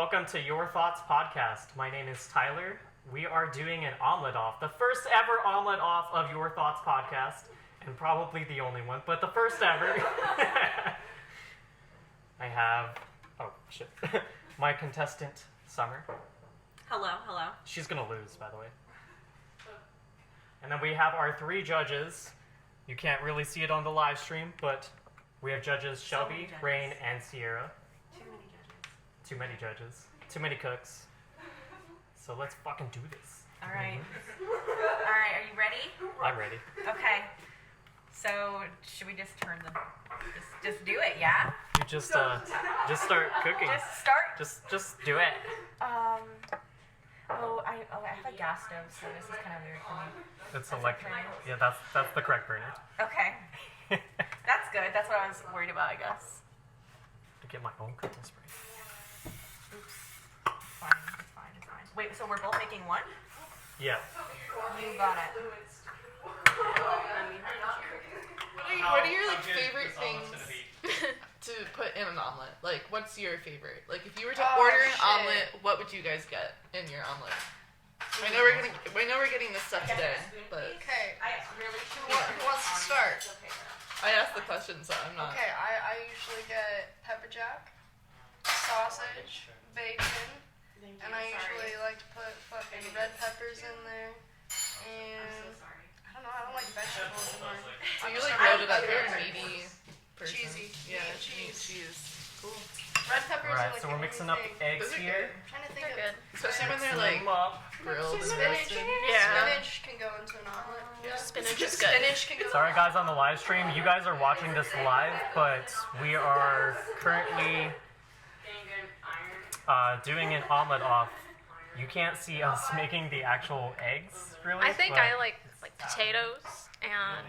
welcome to Your Thoughts Podcast. My name is Tyler. We are doing an Omelet Off, the first ever Omelet Off of Your Thoughts Podcast, and probably the only one, but the first ever. I have, my contestant, Summer. Hello. She's gonna lose, by the way. And then we have our three judges. You can't really see it on the live stream, but we have judges Shelby, Rain, and Sierra. Too many judges. Too many cooks. So let's fucking do this. All right. Are you ready? I'm ready. Okay. So should we just turn the just do it, yeah? You just start cooking. Just start. Just do it. I have a gas stove, so this is kind of weird for me. It's electric. Yeah, that's the correct burner. Okay. That's good. That's what I was worried about, I guess. To get my own cooking spray. Oops. It's fine. Wait, so we're both making one? Yeah. You got it. What are your favorite things to put in an omelet? Like, what's your favorite? Like, if you were to order an omelet, what would you guys get in your omelet? I know we're getting this stuff today, but okay. Who wants to start? I asked the question, so I'm not. Okay, I usually get pepper jack, sausage, bacon, and I usually like to put fucking red peppers in there, and I don't like vegetables in there. So you loaded up. You're a meaty person. Cheesy. Yeah, cheese. Cool. Red peppers are Alright, so we're mixing up eggs Those are here. I'm trying to think of good. Especially when they're Mixing them up. grilled and spinach. roasted. Yeah. Spinach can go into an omelet. Yeah. Spinach is good. Spinach can go. Sorry guys on the live stream, you guys are watching this live, but we are currently doing an omelet off. You can't see us making the actual eggs, really. I think but I like potatoes and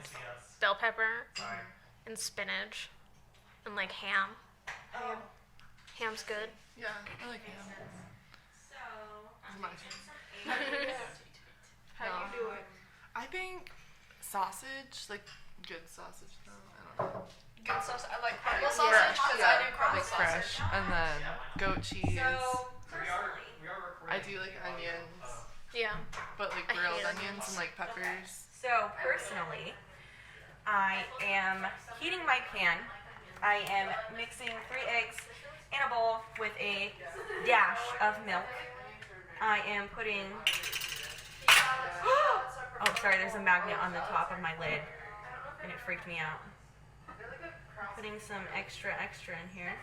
bell pepper and spinach and like ham. Ham's good. Yeah, I like ham. It's my turn. How you do it? I think sausage, like good sausage. No, I don't know. Good sausage. I like crumble sausage because I do crumble Like fresh, sausage. and then goat cheese. personally, I do like onions, Yeah. but like I grilled hate onions and like peppers. I am heating my pan. I am mixing 3 eggs in a bowl with a dash of milk. I am putting... Oh, sorry, there's a magnet on the top of my lid, and it freaked me out. Putting some extra in here.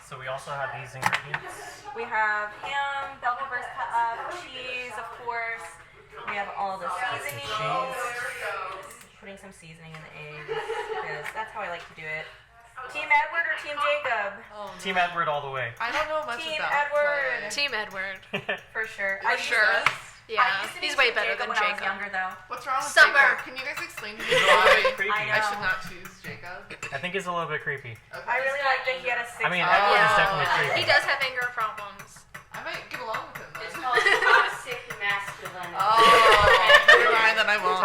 So we also have these ingredients. We have ham, bell peppers cut up, cheese, of course. We have all the seasoning. Putting some seasoning in the eggs, because that's how I like to do it. Team Edward or Team Jacob? Team Edward all the way. I don't know much Team about Edward. Team Edward. For sure. For sure. Yeah. I used to be He's way Team better than when I was Jacob. younger, though. What's wrong with Summer. Jacob? Can you guys explain to me He's a little bit why creepy. I know. I should not choose Jacob? I think he's a little bit creepy. Okay. I really like that he had a 6. I mean, Edward is Yeah. definitely creepy. He does have anger problems. I might get along with him It's then. called toxic masculinity. Oh, never mind. Then I won't.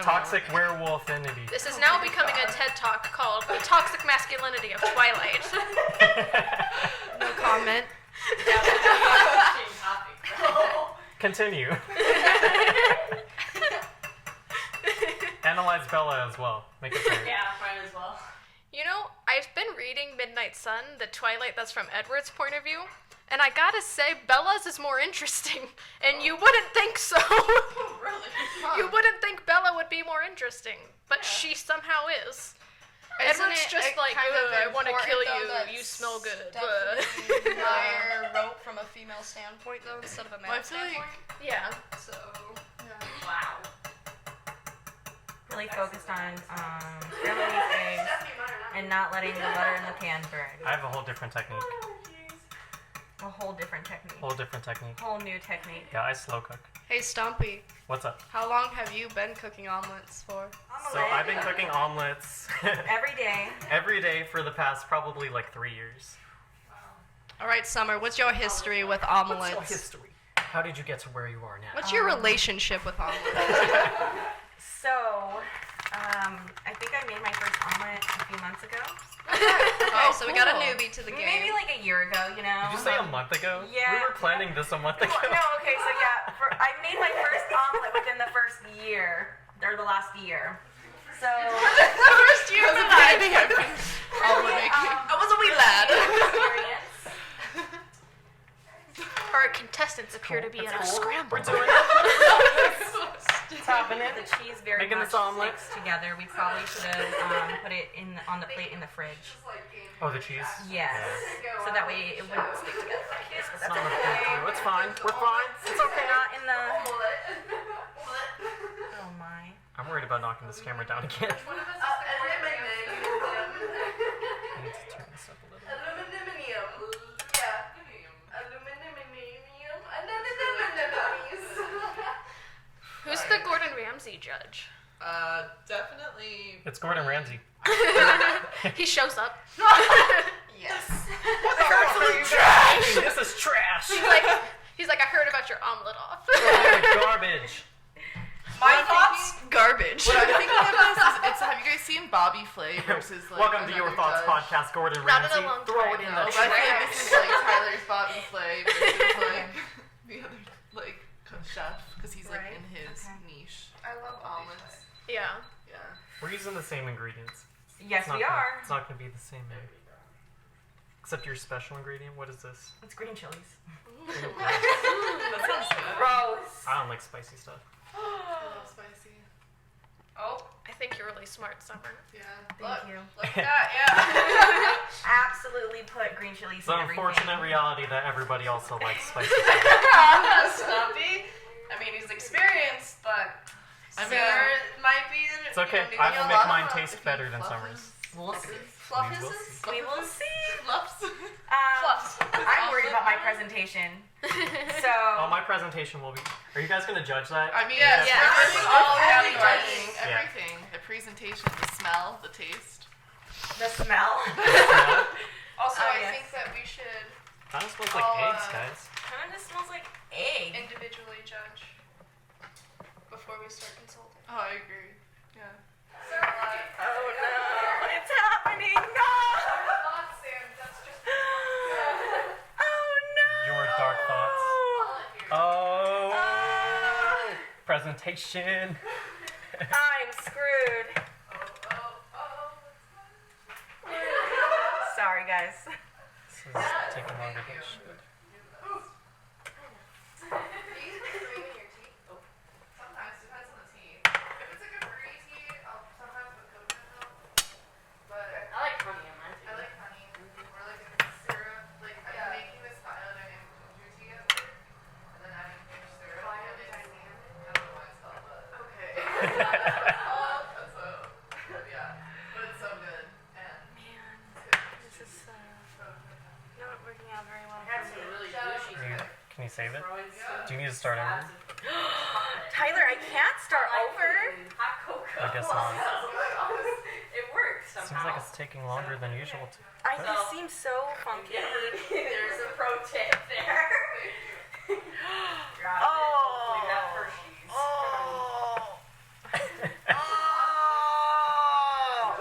Toxic werewolfinity. This is now becoming a TED Talk called The Toxic Masculinity of Twilight. No comment. Interesting topic. Continue. Analyze Bella as well. Make it fair. Yeah, fine as well. You know, I've been reading Midnight Sun, the Twilight that's from Edward's point of view, and I gotta say, Bella's is more interesting, and you wouldn't think so. Really? You wouldn't think Bella would be more interesting, but she somehow is. Edward's just like, I want to kill you, you smell good. Definitely higher rope from a female standpoint, though, instead of a male Well, I feel standpoint. like Yeah. So, yeah. Wow. Really focused on scrambling these eggs and not letting the butter in the pan burn. I have a whole different technique. A whole different technique. Whole New technique. Yeah, I slow cook. Hey, Stumpy, What's up? how long have you been cooking omelets for? So I've been cooking omelets Every day. every day for the past probably like 3 years. All right, Summer, what's your history with omelets? What's your history? How did you get to where you are now? What's your relationship with omelets? So, I think I made my first omelet a few months ago. Okay, so we got a cool. newbie to the game. Maybe like a year ago, you know. Did you say a month ago? Yeah. We were planning this a month ago. Well, no, okay, so yeah, I made my first omelet within the first year, or the last year. So The first year of my life. Omelet making. I was a wee lad. Experience. Our contestants appear to be in a scramble. We're doing it. Topping it. The cheese very Making much this omelet. sticks together. We probably should have put it on the plate in the fridge. Oh, the cheese? Yes. So that way it wouldn't stick together like this. But It's that's not a big okay. deal. It's fine. We're fine. It's okay. Not in the. Oh my. I'm worried about knocking this camera down again. I need to turn this up a little. Who's the Gordon Ramsay judge? Definitely. It's Gordon Ramsay. He shows up. Yes. Trash! This is trash! He's like, I heard about your omelet off. Garbage. My thoughts? Garbage. What I'm thinking of this is, have you guys seen Bobby Flay versus like Welcome to Your another Thoughts judge? podcast, Gordon Not in a Ramsay. long Throw it time, in no. the But I feel like trash. this is like Tyler's Bobby Flay versus like the other like chef because he's like Right. in his Okay. niche. I love Omelets. Yeah. Yeah. We're using the same ingredients. Yes, It's not we gonna- are. It's not going to be the same maybe. Except your special ingredient. What is this? It's green chilies. That sounds good. Gross. I don't like spicy stuff. A little spicy. Oh, I think you're really smart, Summer. Yeah. Thank you. look at that, yeah. Absolutely put green chilies It's in an everything. unfortunate reality that everybody also likes spicy stuff. Stumpy. I mean, he's experienced, but I mean, there might be. It's okay. I will make mine taste better than Summer's. We'll see. Fluff We will is see. We will see. Fluffs. Fluffs. I'm worried about my presentation. So. Oh, my presentation will be. Are you guys going to judge that? I mean, Yes, Yeah. everything, all everything, categories. Yeah. everything. The presentation, the smell, the taste. The smell. Also, Oh, I yes. think that we should Kind of smells like Oh, eggs, guys. Kind of just smells like egg. individually judge before we start consulting. Oh, I agree. Yeah. Oh no, it's happening. No. Oh no. Your dark thoughts. Oh. Presentation. I'm screwed. Sorry, guys. This is taking longer than it should. Sometimes depends on the tea. If it's like a fruity tea, I'll sometimes put coconut milk. But I like honey in mine I too. like honey or like a syrup. Like I'm making this biodynamic ginger tea at work, and then adding ginger syrup. Biodynamic. I don't know why it's called, but okay. So yeah, but it's so good and Man, it's this is not working out very well. I had some really douchey Can you save it? throwing Do you need to start over? Tyler, I can't start over. hot cocoa. I guess not. It works Seems somehow. like it's taking longer than usual. I just seem so funky. There's a pro tip there. Drop it. Hopefully that Hershey's.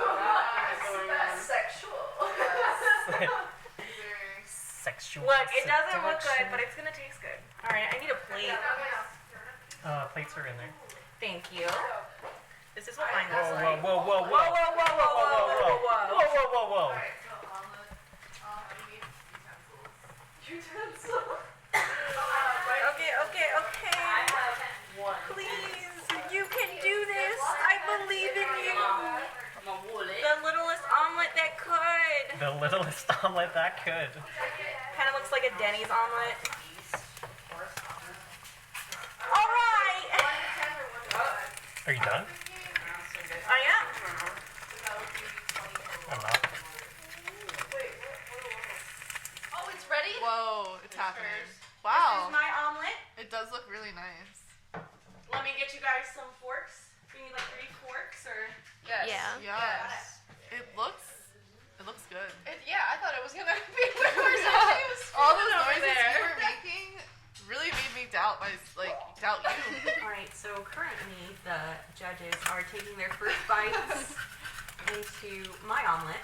That's sexual. Sexual. Look, it doesn't look good, seduction. but it's gonna taste good. All right, I need a plate. Plates are in there. Thank you. This is what mine Whoa, looks like. whoa, whoa, whoa, Whoa, whoa, whoa, whoa, whoa, whoa, whoa, whoa, whoa. whoa, whoa, whoa. Alright, so omelet, you need utensils. Okay, okay, okay. One. Please, you can do this. I believe in you. I'm a wooly. The littlest omelet that could. The littlest omelet that could. Kind of looks like a Denny's omelet. All right. Are you done? I am. I'm not. Oh, it's ready? Whoa, it's happening. This Wow. is my omelet. It does look really nice. Let me get you guys some forks. We need like 3 forks or. Yes. Yeah. Yes. It looks good. Yeah, I thought it was gonna be the first time it was All those over noises there. you were making really made me doubt you. All right, so currently the judges are taking their first bites into my omelet.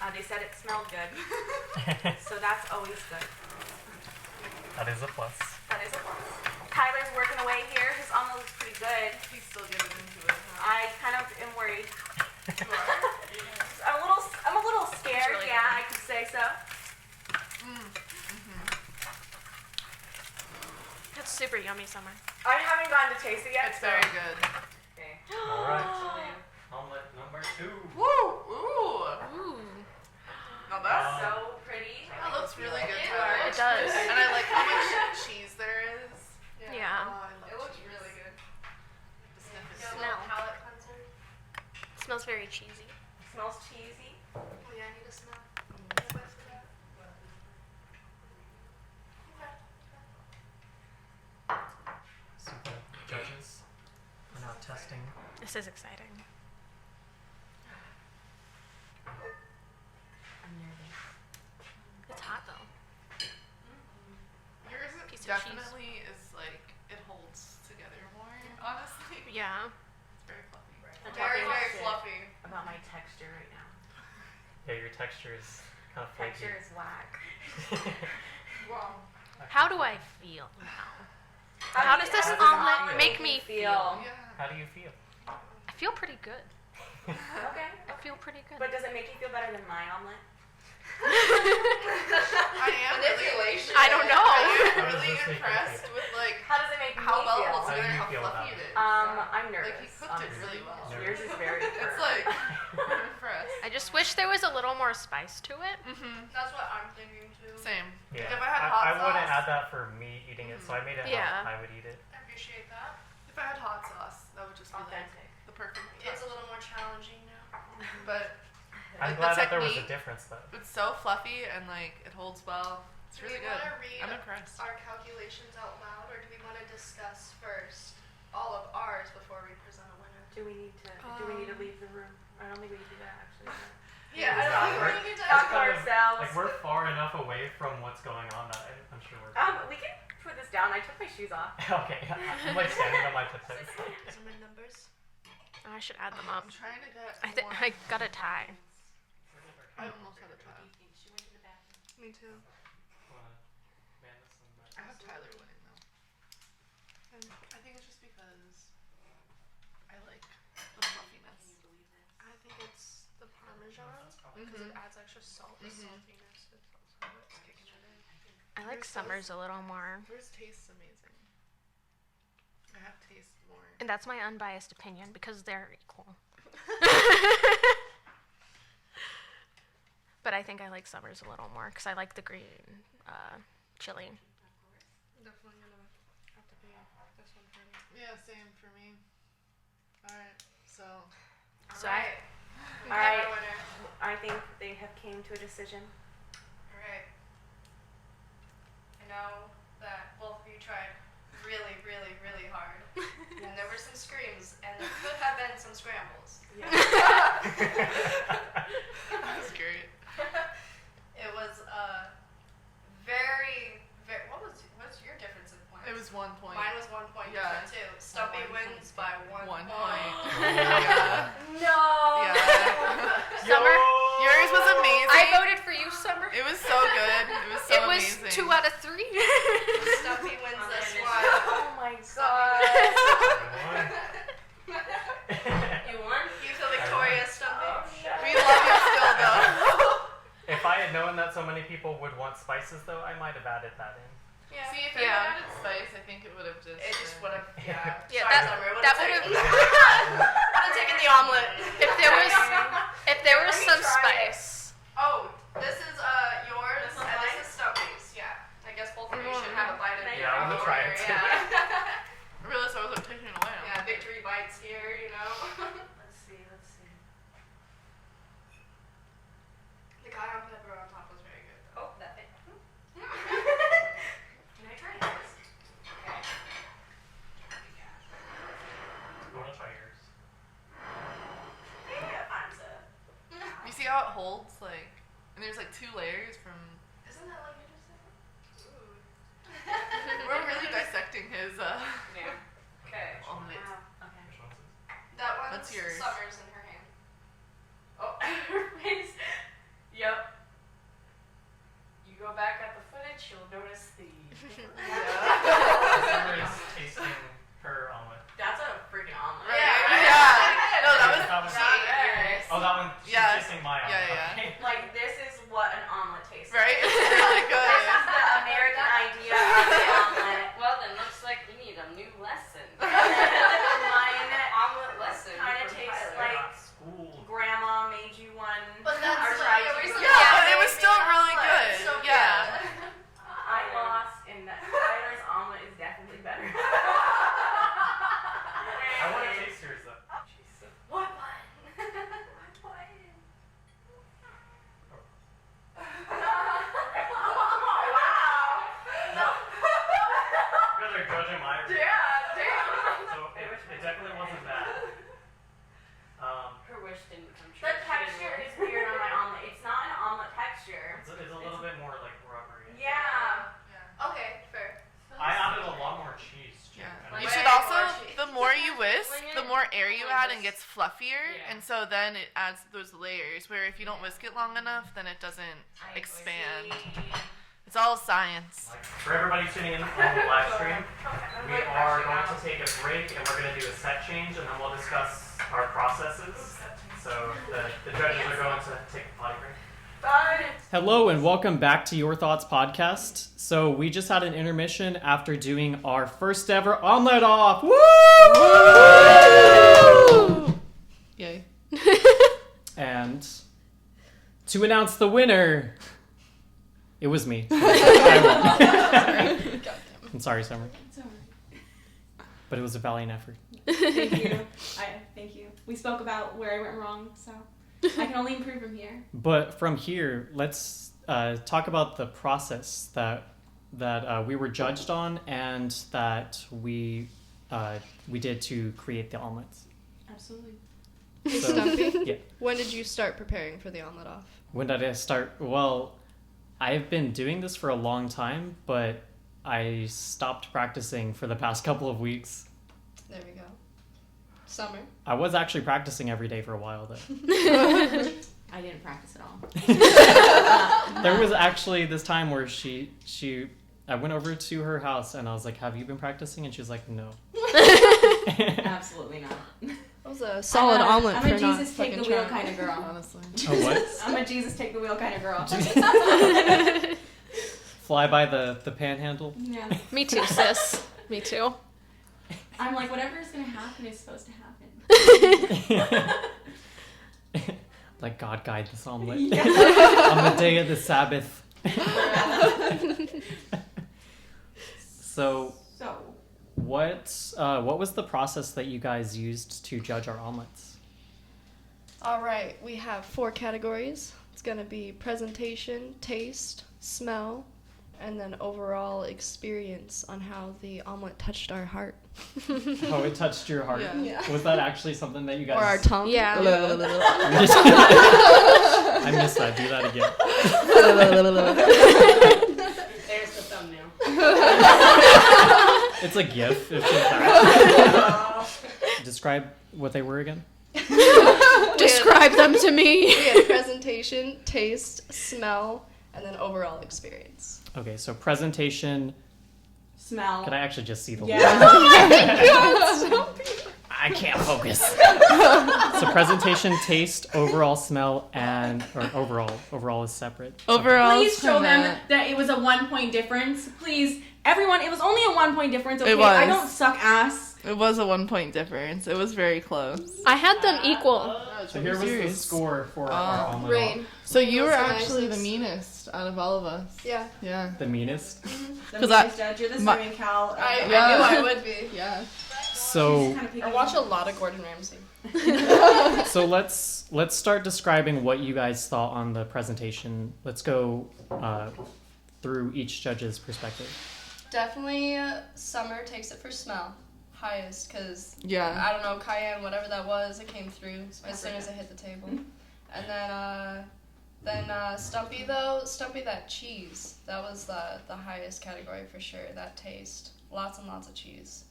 They said it smelled good, so that's always good. That is a plus. That is a plus. Tyler's working away here. His omelet looks pretty good. He's still getting into it. Huh? I kind of am worried. You are? I'm a little scared. really Yeah, good. I could say so. It's super yummy, Summer. I haven't gotten to taste it yet. It's very good. Okay. All right. Omelet number 2. Woo! Ooh! Ooh. Now that's So pretty. that looks really good, It Tyler. does. And I like how much cheese there is. Yeah. Oh, I love It looks cheese. really good. The sniff is Got a so Smell. little palate cleanser. It smells very cheesy. Smells cheesy. Oh yeah, I need to smell. So the judges are now testing. This is exciting. I'm nervous. It's hot though. Yours Piece of definitely is like it holds together more. Honestly, Yeah. it's very fluffy. I'm Very, talking very shit fluffy. about my texture right now. Yeah, your texture is kind of flaky. Texture is whack. Wow. How do I feel now? How does this omelet make me feel? Yeah. How do you feel? I feel pretty good. Okay. I feel pretty good. But does it make you feel better than my omelet? I am Manipulation. I don't know. How does really this make you impressed feel? with like How does it make how me well it feel? holds How do together and you how feel about fluffy it? it is. I'm nervous. Like he cooked it honestly. really well. Nervous. Yours is very It's firm. like I'm impressed. I just wish there was a little more spice to it. That's what I'm thinking too. Same. Yeah. If I had hot I wouldn't sauce- add that for me eating it, so I made it Yeah. how I would eat it. I appreciate that. If I had hot sauce, that would just be like Authentic. the perfect. It's a touch. little more challenging now. But I'm Like, glad the that there was a technique- difference though. it's so fluffy and like it holds well. It's Do really we good. want to read I'm impressed. our calculations out loud, or do we want to discuss first all of ours before we present a winner? Do we need to leave the room? I don't think we need to do that actually. Yeah, I I don't don't think think we need to. Talk to Kind of- ourselves. Like we're far enough away from what's going on that I'm sure we're. We can put this down. I took my shoes off. Okay, I'm like standing on my tiptoes. Some of the numbers. I should add them up. I'm trying to get. more. I got a tie. I almost had a tie. Me too. I have Tyler winning though. And I think it's just because I like the fluffiness. I think it's the Parmesan because it adds extra salt and saltiness. It's kicking it in. I like Summer's a little more. Yours tastes amazing. I have taste more. And that's my unbiased opinion because they're equal. But I think I like Summer's a little more because I like the green chili. Definitely gonna have to be this one for me. Yeah, same for me. Alright, so So Alright. We Alright. have our winner. I think they have came to a decision. Alright. I know that both of you tried really, really, really hard. And there were some screams, and there could have been some scrambles. Yeah. that was great. It was very, very. What's your difference in points? It was 1 point. Mine was 1 point Yeah. different too. Stumpy wins by 1 1 point. point. No. Yeah. Yeah. Summer, Yours was amazing. I voted for you, Summer. It was so good. It was so It was amazing. 2 out of 3. Stumpy wins this one. Oh my Stumpy god. You won. You feel victorious, Stumpy. We love you still though. If I had known that so many people would want spices though, I might have added that in. Yeah. See, if Yeah. I added spice, I think it would have just. It just would have. Yeah. Yeah, Sorry, that- Summer, it that would've would've- taken- would've taken the omelet. if there was Let me some try it. spice. Oh, this is yours and this is Stumpy's. Yeah. I guess both of you should have a bite of Thank your Yeah, I'm gonna try it too. Yeah. I realized I wasn't taking it away. Yeah, victory bites here, you know. Let's see. The cayenne pepper on top was very good. Oh, that thing. Can I try this? Okay. I want to try yours. Yeah, I'm so. You see how it holds, like, and there's like 2 layers from. Isn't that like you just said? Ooh. We're really dissecting his. Yeah. Okay. Omelet. Wow. Okay. Which one's this? That one's That's yours. Summer's in her hand. Oh, her face. lesson. Mine Omelet lesson. kind of tastes like School. grandma made you one. But that's Or like tried a to. reason- Yeah, but it was still really good. So Yeah. I lost, and that Tyler's omelet is definitely better. I want to taste yours though. Jesus. What one? You guys are judging my review. Damn. So it definitely wasn't bad. Her wish didn't come true. The texture is weird on my omelet. It's not an omelet texture. It's a little bit more like rubbery. Yeah. Okay, fair. I added a lot more cheese too. Yeah. And You I- should also, the more you whisk, the more air you add and gets fluffier, Yeah. and so then it adds those layers, where if you don't whisk it long enough, then it doesn't expand. It's all science. For everybody tuning in on the live stream, we are going to take a break and we're going to do a set change and then we'll discuss our processes. So the judges are going to take a potty break. Hello and welcome back to Your Thoughts podcast. So we just had an intermission after doing our first ever Omelet Off. Woo! Yay. And to announce the winner, it was me. I won. I'm sorry, Summer. It's alright. But it was a valiant effort. Thank you. Thank you. We spoke about where I went wrong, so I can only improve from here. But from here, let's talk about the process that we were judged on and that we did to create the omelets. Absolutely. So, Stumpy, yeah. when did you start preparing for the omelet off? When did I start? Well, I've been doing this for a long time, but I stopped practicing for the past couple of weeks. There we go. Summer. I was actually practicing every day for a while, though. I didn't practice at all. There was actually this time where I went over to her house and I was like, "Have you been practicing?" And she was like, "No." Absolutely not. That was a solid I'm omelet I'm for a not Jesus take fucking the wheel trying. kind of girl. Honestly. Oh, what? I'm a Jesus take the wheel kind of girl. Fly by the panhandle? Yeah. Me too, sis. Me too. I'm like, whatever is going to happen is supposed to happen. Like God guide this omelet. Yeah. On the day of the Sabbath. So, So, what was the process that you guys used to judge our omelets? All right, we have 4 categories. It's going to be presentation, taste, smell, and then overall experience on how the omelet touched our heart. How it touched your heart? Yeah. Was that actually something that you guys... Or our tongue. Yeah. I missed that. Do that again. There's the thumbnail. It's a GIF. It's just that. Describe what they were again. Describe them to me. We had presentation, taste, smell, and then overall experience. Okay, so presentation. smell. Can I actually just see the Yeah. I can't focus. So presentation, taste, overall smell, and or overall is separate. So- Overall, Please show them that it was a 1 point difference. Please, everyone, it was only a 1 point difference. Okay, It was. I don't suck ass. it was a 1 point difference. It was very close. I had them equal. So here was the score for our omelet. Rain. So you were That's the actually the nicest. meanest out of all of us. Yeah. Yeah. The meanest. The 'Cause I- meanest judge, you're the my- serving Cal. I Yeah. knew I would be. Yeah. So I watch a lot of Gordon Ramsay. so let's start describing what you guys thought on the presentation. Let's go through each judge's perspective. Definitely Summer takes it for smell. Highest, because Yeah. I don't know, cayenne, whatever that was, it came through as soon as it hit the table. And then Stumpy though, that cheese, that was the highest category for sure. That taste, lots and lots of cheese.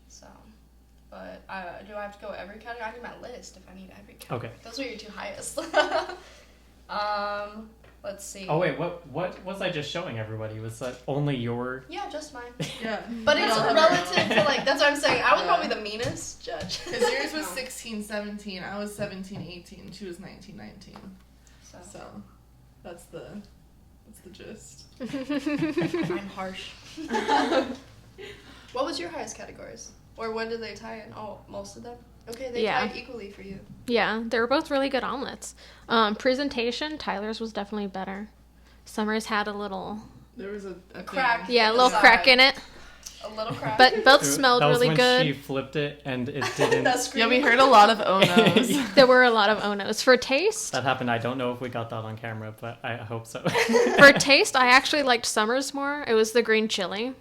So, but do I have to go every category? I need my list if I need every category. Okay. Those were your 2 highest. Let's see. Oh wait, what was I just showing everybody? Was that only your? Yeah, just mine. Yeah. But it's relative to like, that's what I'm saying. I was Yeah. probably the meanest judge. Because yours was 16-17, I was 17-18, she was 19-19. So that's the gist. I'm harsh. What was your highest categories? Or when did they tie in? Oh, most of them? Okay, they Yeah. tied equally for you. Yeah, they were both really good omelets. Presentation, Tyler's was definitely better. Summer's had a little, There was a Crack. yeah, a little Inside. crack in it, A little crack. but both smelled that was really when good. she flipped it and it didn't. That's Yeah, we heard a lot of Onos. There were a lot of Onos. For taste, That happened. I don't know if we got that on camera, but I hope so. for taste, I actually liked Summer's more. It was the green chili.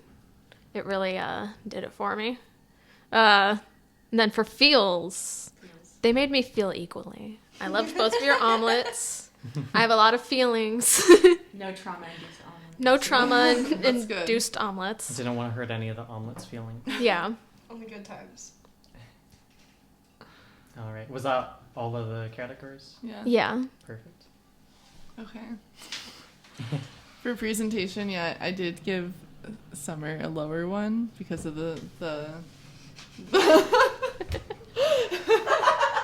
It really did it for me. And then for feels, they made me feel equally. I loved both of your omelets. I have a lot of feelings. No trauma-induced omelets. No trauma That's good. induced I omelets. didn't want to hurt any of the omelets feeling. Yeah. Only good times. All right. Was that all of the categories? Yeah. Yeah. Perfect. Okay. For presentation, yeah, I did give Summer a lower one because of the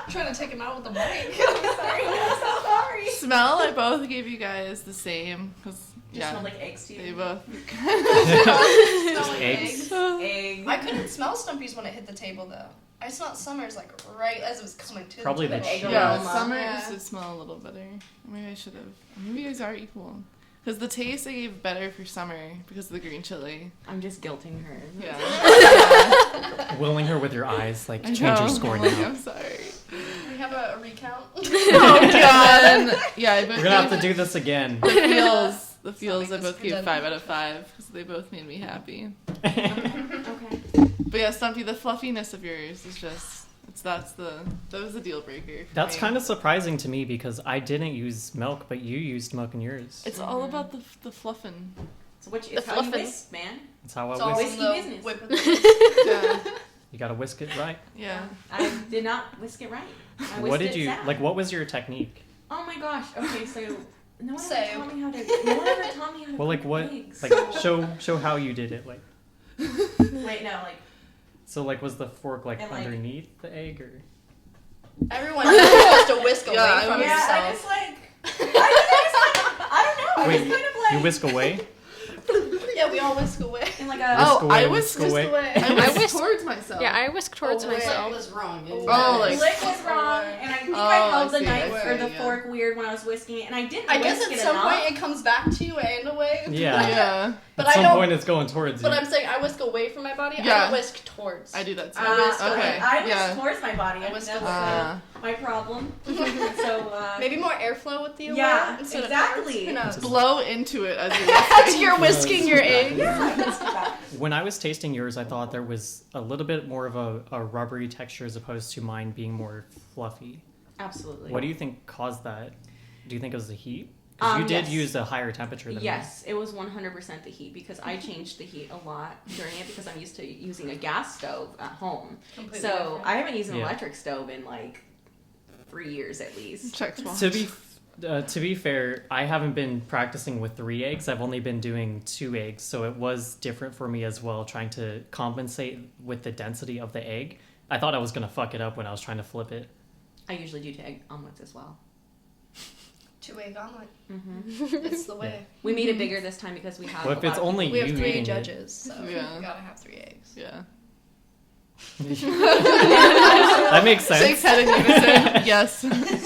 I'm trying to take him out with the mic. Sorry. I'm so sorry. smell. I both gave you guys the same because Just smelled like eggs to they you. both. Just eggs. Eggs. I couldn't smell Stumpy's when it hit the table though. I smelled Summer's like right as it was coming to Probably the the table. cheese. Yeah, aroma. Summer Yeah. used to smell a little better. Maybe I should have. Maybe you guys are equal. Because the taste I gave better for Summer because of the green chili. I'm just guilting her. Yeah. Willing her with your eyes, like I change your know. score I'm like, now. I'm sorry. We have a recount. Oh god. Yeah, I both We're gonna have to gave do this again. the feels. The feels I make both this gave redundant. 5 out of 5 because they both made me happy. Okay. But yeah, Stumpy, the fluffiness of yours is just. That was a deal breaker. For That's me. kind of surprising to me because I didn't use milk, but you used milk in yours. It's all about the fluffing. So which The is how you fluffin'. whisk, man. That's how It's I all whisk. in Whiskey the business. whip of the Yeah. You gotta whisk it right. Yeah. I did not whisk it right. I whisked What did it you sad. like? What was your technique? Oh my gosh. Okay, so no one Save. ever taught me how to. No one ever taught me how to. Well, like cook what? eggs. Like show how you did it. Like Wait, no, like so. Like was the fork like And, like- underneath the egg or? Everyone is supposed to whisk away Yeah, from I yeah, I yourself. just like. I don't know. I Wait, just kind of like. You whisk away? Yeah, we all whisk away. In like a. Oh, away, I whisk whisked away. I whisked whisked- towards myself. Yeah, I whisked towards Away. myself. was wrong. Oh, like- Lick was wrong, and I think Oh, I held I the see, knife I or see, the yeah. fork weird when I was whisking it, and I didn't I guess whisk at it some enough. point it comes back to you and away. Yeah. Yeah. But At I some don't. point, it's going towards you. But I'm saying I whisk away from my body. I Yeah. don't whisk towards. I do that too. Okay. I whisk yeah. towards my body. I whisk That's away. my problem. So Maybe more airflow with the away Yeah, instead exactly. of towards. Who knows? Blow into it as you As you're whisking your egg. yeah, let's do that. When I was tasting yours, I thought there was a little bit more of a rubbery texture as opposed to mine being more fluffy. Absolutely. What do you think caused that? Do you think it was the heat? 'Cause you did Yes. use a higher temperature than Yes, it was 100% the heat because I changed the heat a lot during it because I'm used to using a gas stove at home. Completely So different. I haven't used an Yeah. electric stove in like 3 years at least. Check swatch. me. To be fair, I haven't been practicing with 3 eggs. I've only been doing 2 eggs, so it was different for me as well, trying to compensate with the density of the egg. I thought I was gonna fuck it up when I was trying to flip it. I usually do egg omelets as well. 2-egg omelet. Mm-hmm. It's the way. We made it bigger this time because we have. Well, if a it's lot of only We have you 3 eating judges, so Yeah. we gotta have 3 eggs. Yeah. that makes sense. Shakes head in unison. Yes.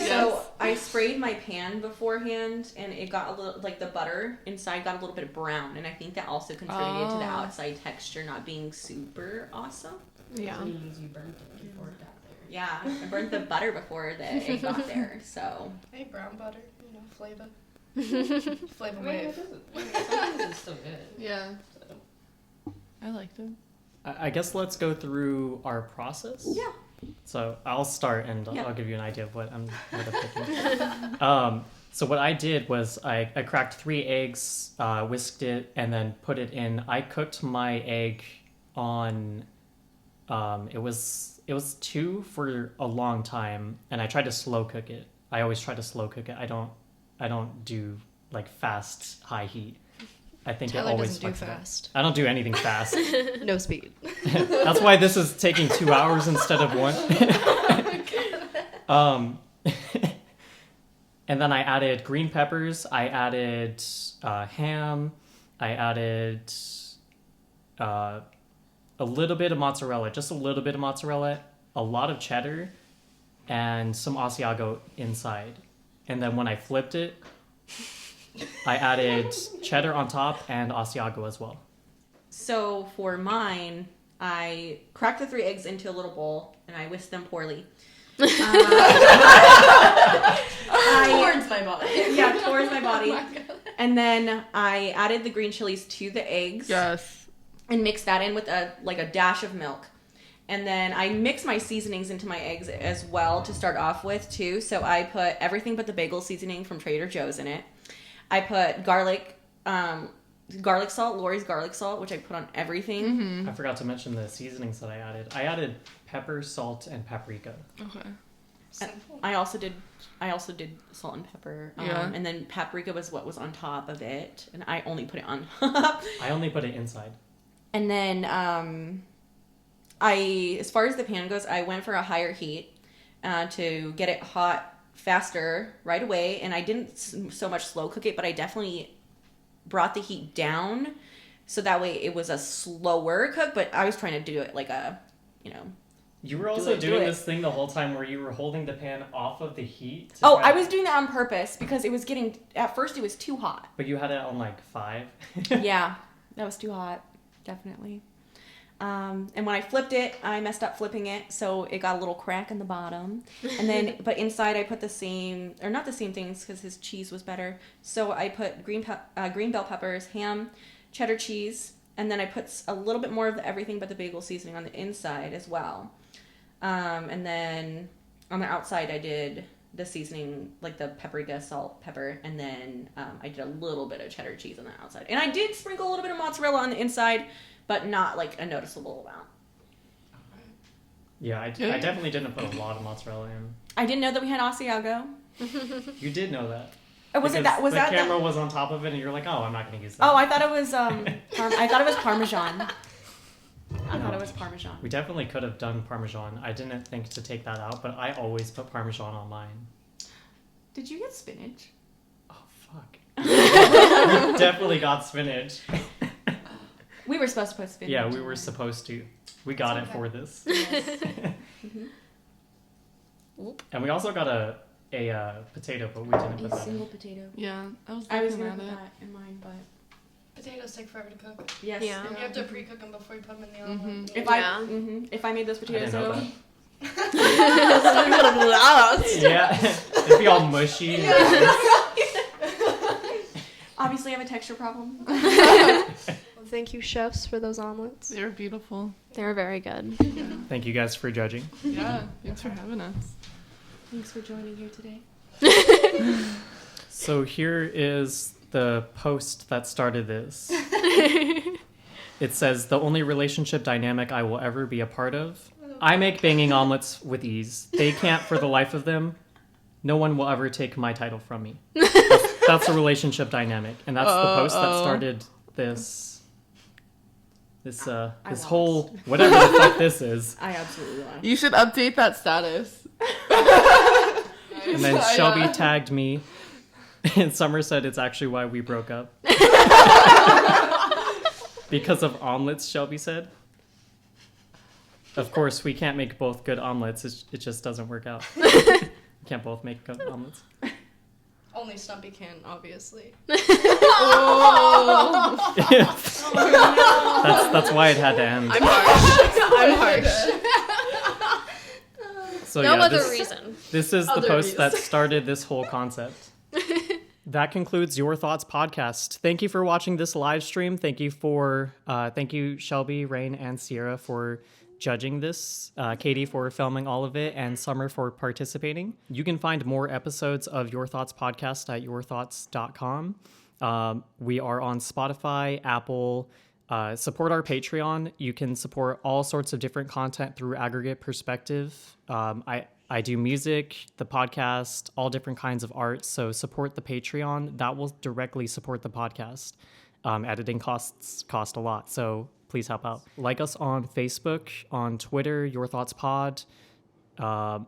So I sprayed my pan beforehand, and it got a little like the butter inside got a little bit of brown, and I think that also contributed to the Oh. outside texture not being super awesome. Yeah. You burnt it before it got there. Yeah, I burnt the butter before the egg got there, so Hey, brown butter, you know, flavor. Flavor I mean, wave. it doesn't. Sometimes it's still good. Yeah. So. I liked it. I guess let's go through our process. yeah. So I'll start and Yeah. I'll give you an idea of what I'm picking. So what I did was I cracked 3 eggs, whisked it, and then put it in. I cooked my egg on. It was 2 for a long time, and I tried to slow cook it. I always try to slow cook it. I don't do like fast high heat. I think Tyler it always doesn't do fucks it up. fast. I don't do anything fast. No speed. That's why this is taking 2 hours instead of 1. And then I added green peppers. I added ham. I added a little bit of mozzarella, just a little bit of mozzarella, a lot of cheddar, and some Asiago inside. And then when I flipped it, I added cheddar on top and Asiago as well. So for mine, I cracked the 3 eggs into a little bowl and I whisked them poorly. Towards my body. Yeah, towards my body. Oh my God. And then I added the green chilies to the eggs. Yes. And mixed that in with a dash of milk. And then I mixed my seasonings into my eggs as well to start off with too. So I put everything but the bagel seasoning from Trader Joe's in it. I put garlic salt, Lori's garlic salt, which I put on everything. I forgot to mention the seasonings that I added. I added pepper, salt, and paprika. Okay. I also did salt and pepper. Yeah. And then paprika was what was on top of it, and I only put it on top. I only put it inside. And then as far as the pan goes, I went for a higher heat to get it hot faster right away. And I didn't so much slow cook it, but I definitely brought the heat down so that way it was a slower cook. But I was trying to do it like a, You were also do doing it. this thing the whole time where you were holding the pan off of the heat. Oh, I was doing that on purpose because it was getting, at first it was too hot. But you had it on like 5. Yeah, that was too hot. Definitely. And when I flipped it, I messed up flipping it, so it got a little crack in the bottom. And then, but inside I put not the same things because his cheese was better. So I put green bell peppers, ham, cheddar cheese, and then I put a little bit more of the everything but the bagel seasoning on the inside as well. And then on the outside I did the seasoning, like the paprika, salt, pepper, and then I did a little bit of cheddar cheese on the outside. And I did sprinkle a little bit of mozzarella on the inside, but not like a noticeable amount. Yeah, I definitely didn't put a lot of mozzarella in. I didn't know that we had Asiago. You did know that. Was Because that the camera was on top of it, and you're like, "Oh, I'm not going to use that." Oh, I thought it was I thought it was Parmesan. I thought it was Parmesan. We definitely could have done Parmesan. I didn't think to take that out, but I always put Parmesan on mine. Did you get spinach? Oh fuck! We definitely got spinach. We were supposed to put spinach. Yeah, we were supposed to. We got it for this. And we also got a potato, but we didn't put A that single in. potato. Yeah, I was I was looking gonna at put it. that in mine, but Potatoes take forever to cook. yes. Yeah. You have to pre-cook them before you put them in the oven. If Yeah. if I made those I potatoes didn't know at home, that. Yeah, it'd be all mushy. obviously I have a texture problem. Well, thank you, chefs, for those omelets. They were beautiful. They were very good. Thank you guys for judging. Yeah, thanks for having us. Thanks for joining here today. So here is the post that started this. It says, "The only relationship dynamic I will ever be a part of. I make banging omelets with ease. They can't for the life of them. No one will ever take my title from me." That's a relationship dynamic. And that's the post that started this lost. whole, whatever the fuck this is. I absolutely lost. You should update that status. And then Shelby tagged me. And Summer said it's actually why we broke up. Because of omelets, Shelby said. Of course, we can't make both good omelets. It just doesn't work out. We can't both make good omelets. Only Stumpy can, obviously. That's why it had to end. I'm harsh. I'm harsh. So No yeah, other this, reason. this is the Other post that reason. started this whole concept. That concludes Your Thoughts podcast. Thank you for watching this live stream. Thank you Shelby, Rain, and Sierra for judging this, Katie for filming all of it, and Summer for participating. You can find more episodes of Your Thoughts podcast at yourthoughts.com. We are on Spotify, Apple. Support our Patreon. You can support all sorts of different content through Aggregate Perspective. I do music, the podcast, all different kinds of art. So support the Patreon. That will directly support the podcast. Editing cost a lot. So please help out. Like us on Facebook, on Twitter, Your Thoughts Pod. I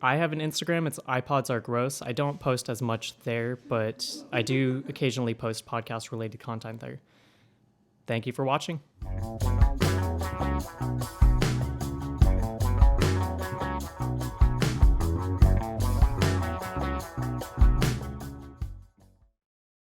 have an Instagram. It's iPods Are Gross. I don't post as much there, but I do occasionally post podcast related content there. Thank you for watching.